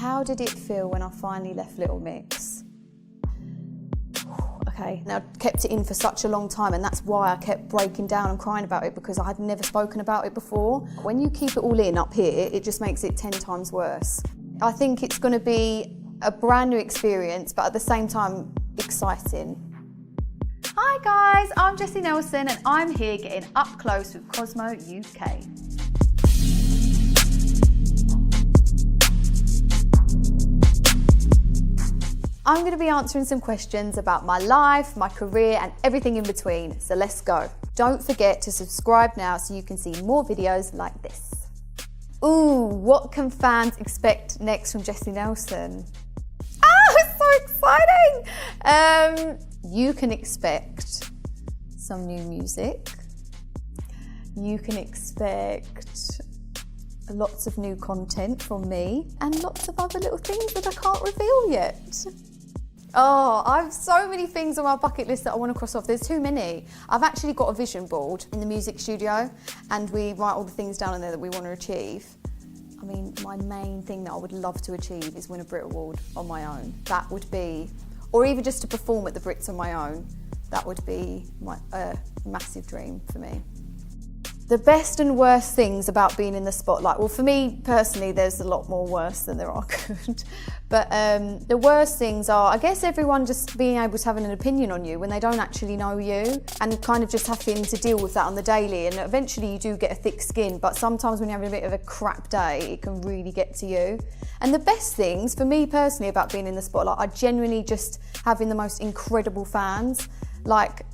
How did it feel when I finally left Little Mix? Okay, now I kept it in for such a long time, and that's why I kept breaking down and crying about it, because I had never spoken about it before. When you keep it all in up here, it just makes it 10 times worse. I think it's going to be a brand new experience, but at the same time, exciting. Hi guys, I'm Jesy Nelson, and I'm here getting up close with Cosmo UK. I'm going to be answering some questions about my life, my career, and everything in between, so let's go. Don't forget to subscribe now so you can see more videos like this. Ooh, what can fans expect next from Jesy Nelson? Ah, it's so exciting! You can expect some new music. You can expect lots of new content from me and lots of other little things that I can't reveal yet. Oh, I have so many things on my bucket list that I want to cross off. There's too many. I've actually got a vision board in the music studio, and we write all the things down in there that we want to achieve. I mean, my main thing that I would love to achieve is win a Brit Award on my own. That would be, or even just to perform at the Brits on my own. That would be my massive dream for me. The best and worst things about being in the spotlight. Well, for me personally, there's a lot more worse than there are good. But the worst things are, I guess, everyone just being able to have an opinion on you when they don't actually know you, and kind of just having to deal with that on the daily. And eventually you do get a thick skin, but sometimes when you're having a bit of a crap day, it can really get to you. And the best things for me personally about being in the spotlight are genuinely just having the most incredible fans. Like,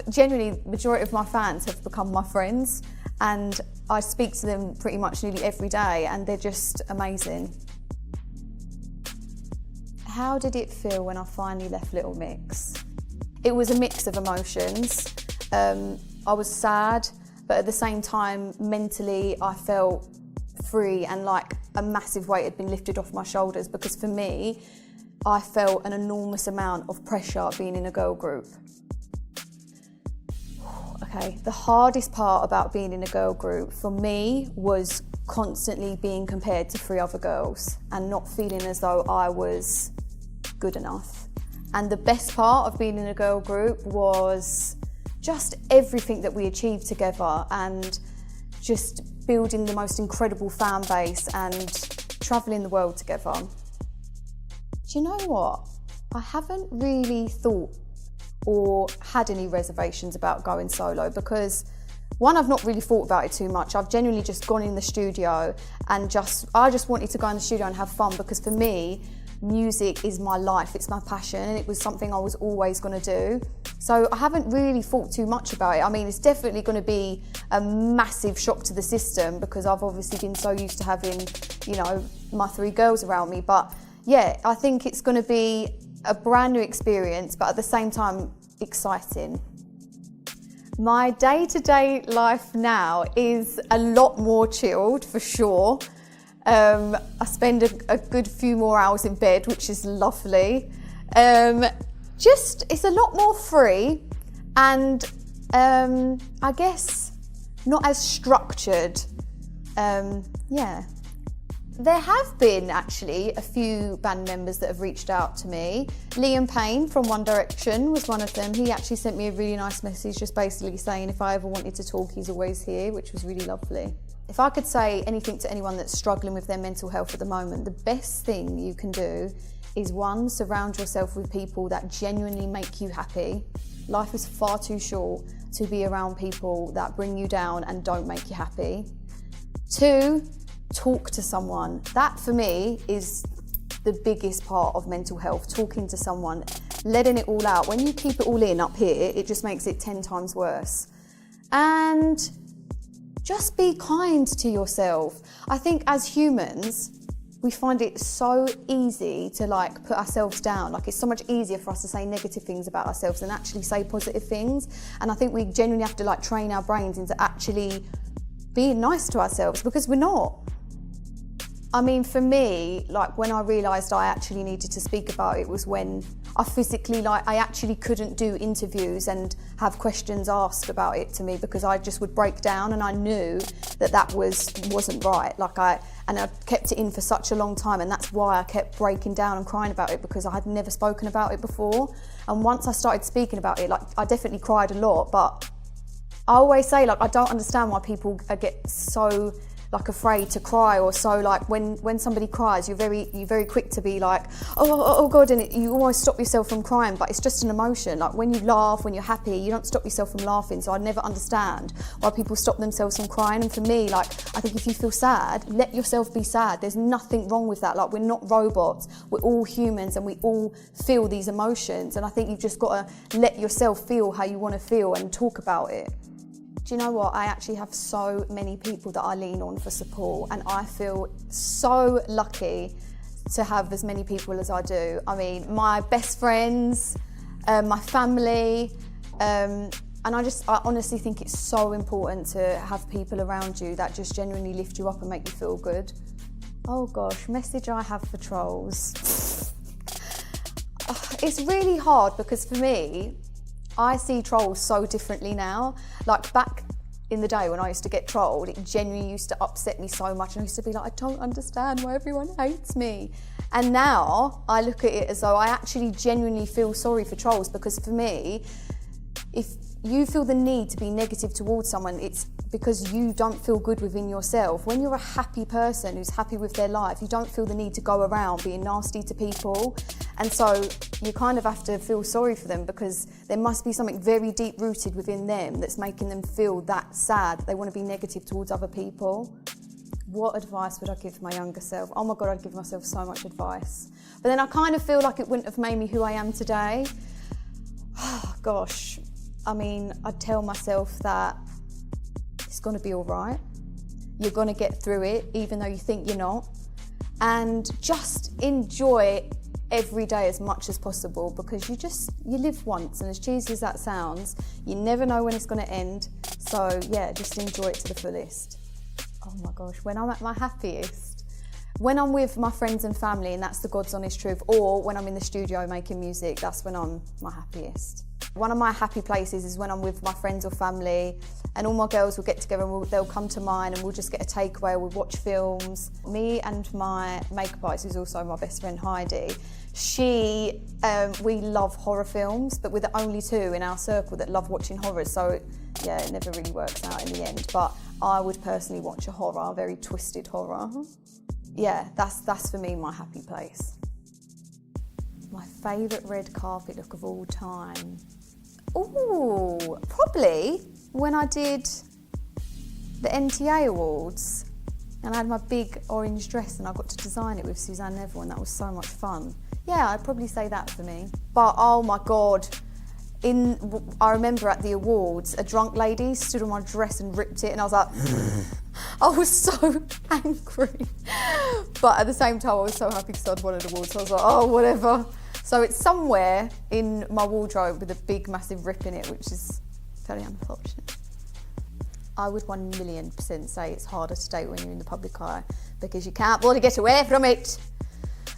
genuinely, majority of my fans have become my friends, and I speak to them pretty much nearly every day, and they're just amazing. How did it feel when I finally left Little Mix? It was a mix of emotions. I was sad, but at the same time, mentally, I felt free and like a massive weight had been lifted off my shoulders, because for me, I felt an enormous amount of pressure being in a girl group. Okay, the hardest part about being in a girl group for me was constantly being compared to 3 other girls and not feeling as though I was good enough. And the best part of being in a girl group was just everything that we achieved together, and just building the most incredible fan base and traveling the world together. Do you know what? I haven't really thought or had any reservations about going solo, because one, I've not really thought about it too much. I've genuinely just gone in the studio and I just wanted to go in the studio and have fun, because for me, music is my life, it's my passion, and it was something I was always going to do. So I haven't really thought too much about it. I mean, it's definitely going to be a massive shock to the system, because I've obviously been so used to having, you know, my 3 girls around me. But yeah, I think it's going to be a brand new experience, but at the same time, exciting. My day-to-day life now is a lot more chilled, for sure. I spend a good few more hours in bed, which is lovely. It's a lot more free, and I guess not as structured. Yeah. There have been actually a few band members that have reached out to me. Liam Payne from One Direction was one of them. He actually sent me a really nice message, just basically saying if I ever wanted to talk, he's always here, which was really lovely. If I could say anything to anyone that's struggling with their mental health at the moment, the best thing you can do is, 1, surround yourself with people that genuinely make you happy. Life is far too short to be around people that bring you down and don't make you happy. 2, talk to someone. That for me is the biggest part of mental health, talking to someone, letting it all out. When you keep it all in up here, it just makes it 10 times worse. And just be kind to yourself. I think as humans, we find it so easy to like put ourselves down. Like, it's so much easier for us to say negative things about ourselves than actually say positive things. And I think we genuinely have to like train our brains into actually being nice to ourselves, because we're not. I mean, for me, like when I realised I actually needed to speak about it was when I physically, like, I actually couldn't do interviews and have questions asked about it to me because I just would break down, and I knew that wasn't right. I kept it in for such a long time, and that's why I kept breaking down and crying about it, because I had never spoken about it before. And once I started speaking about it, like, I definitely cried a lot, but I always say, like, I don't understand why people get so like afraid to cry, or so like when somebody cries, you're very quick to be like, oh God, and you almost stop yourself from crying, but it's just an emotion. Like when you laugh, when you're happy, you don't stop yourself from laughing. So I never understand why people stop themselves from crying. And for me, like, I think if you feel sad, let yourself be sad. There's nothing wrong with that. Like, we're not robots, we're all humans, and we all feel these emotions. And I think you've just got to let yourself feel how you want to feel and talk about it. Do you know what? I actually have so many people that I lean on for support, and I feel so lucky to have as many people as I do. I mean, my best friends, my family, and I honestly think it's so important to have people around you that just genuinely lift you up and make you feel good. Oh gosh, message I have for trolls. It's really hard because for me, I see trolls so differently now. Like back in the day when I used to get trolled, it genuinely used to upset me so much, and I used to be like, I don't understand why everyone hates me. And now I look at it as though I actually genuinely feel sorry for trolls, because for me, if you feel the need to be negative towards someone, it's because you don't feel good within yourself. When you're a happy person who's happy with their life, you don't feel the need to go around being nasty to people. And so you kind of have to feel sorry for them, because there must be something very deep rooted within them that's making them feel that sad, that they want to be negative towards other people. What advice would I give my younger self? Oh my God, I'd give myself so much advice. But then I kind of feel like it wouldn't have made me who I am today. Oh gosh, I mean, I'd tell myself that it's going to be all right. You're going to get through it, even though you think you're not. And just enjoy every day as much as possible, because you live once, and as cheesy as that sounds, you never know when it's going to end. So yeah, just enjoy it to the fullest. Oh my gosh, when I'm at my happiest, when I'm with my friends and family, and that's the God's honest truth, or when I'm in the studio making music, that's when I'm my happiest. One of my happy places is when I'm with my friends or family, and all my girls will get together and they'll come to mine, and we'll just get a takeaway, we'll watch films. Me and my makeup artist, who's also my best friend Heidi, we love horror films, but we're the only two in our circle that love watching horrors, so yeah, it never really works out in the end. But I would personally watch a horror, a very twisted horror. Yeah, that's for me my happy place. My favourite red carpet look of all time. Ooh, probably when I did the NTA Awards and I had my big orange dress and I got to design it with Suzanne Neville, and that was so much fun. Yeah, I'd probably say that for me. But oh my God, I remember at the awards, a drunk lady stood on my dress and ripped it, and I was like, I was so angry. But at the same time, I was so happy because I'd won an award, so I was like, oh, whatever. So it's somewhere in my wardrobe with a big, massive rip in it, which is very unfortunate. I would 1,000,000% say it's harder to date when you're in the public eye, because you can't bloody get away from it.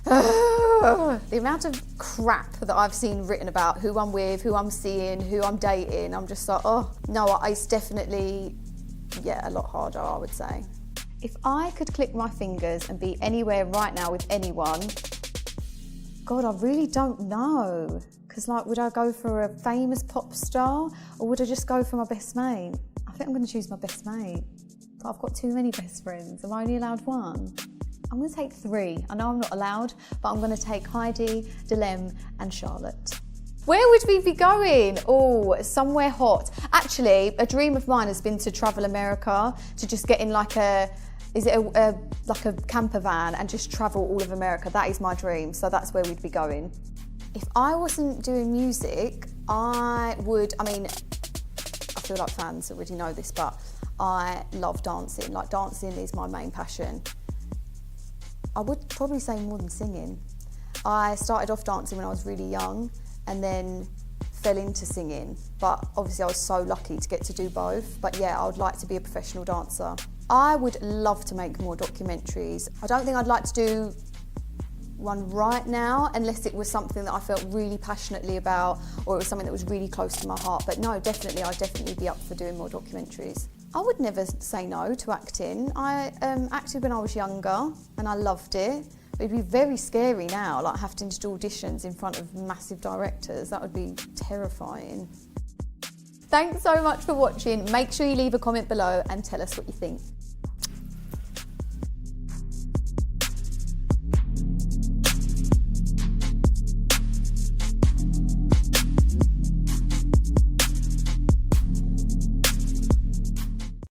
The amount of crap that I've seen written about who I'm with, who I'm seeing, who I'm dating, I'm just like, oh, no, it's definitely, a lot harder, I would say. If I could click my fingers and be anywhere right now with anyone, God, I really don't know. Because, would I go for a famous pop star, or would I just go for my best mate? I think I'm going to choose my best mate. But I've got too many best friends. Am I only allowed one? I'm going to take 3. I know I'm not allowed, but I'm going to take Heidi, Delem and Charlotte. Where would we be going? Oh, somewhere hot. Actually, a dream of mine has been to travel America, to just get in a camper van and just travel all of America. That is my dream, so that's where we'd be going. If I wasn't doing music, I feel like fans already know this, but I love dancing. Dancing is my main passion. I would probably say more than singing. I started off dancing when I was really young and then fell into singing. But obviously I was so lucky to get to do both. But yeah, I would like to be a professional dancer. I would love to make more documentaries. I don't think I'd like to do one right now unless it was something that I felt really passionately about, or it was something that was really close to my heart. But no, definitely, I'd definitely be up for doing more documentaries. I would never say no to acting. I acted when I was younger and I loved it. It'd be very scary now, like having to do auditions in front of massive directors. That would be terrifying. Thanks so much for watching. Make sure you leave a comment below and tell us what you think.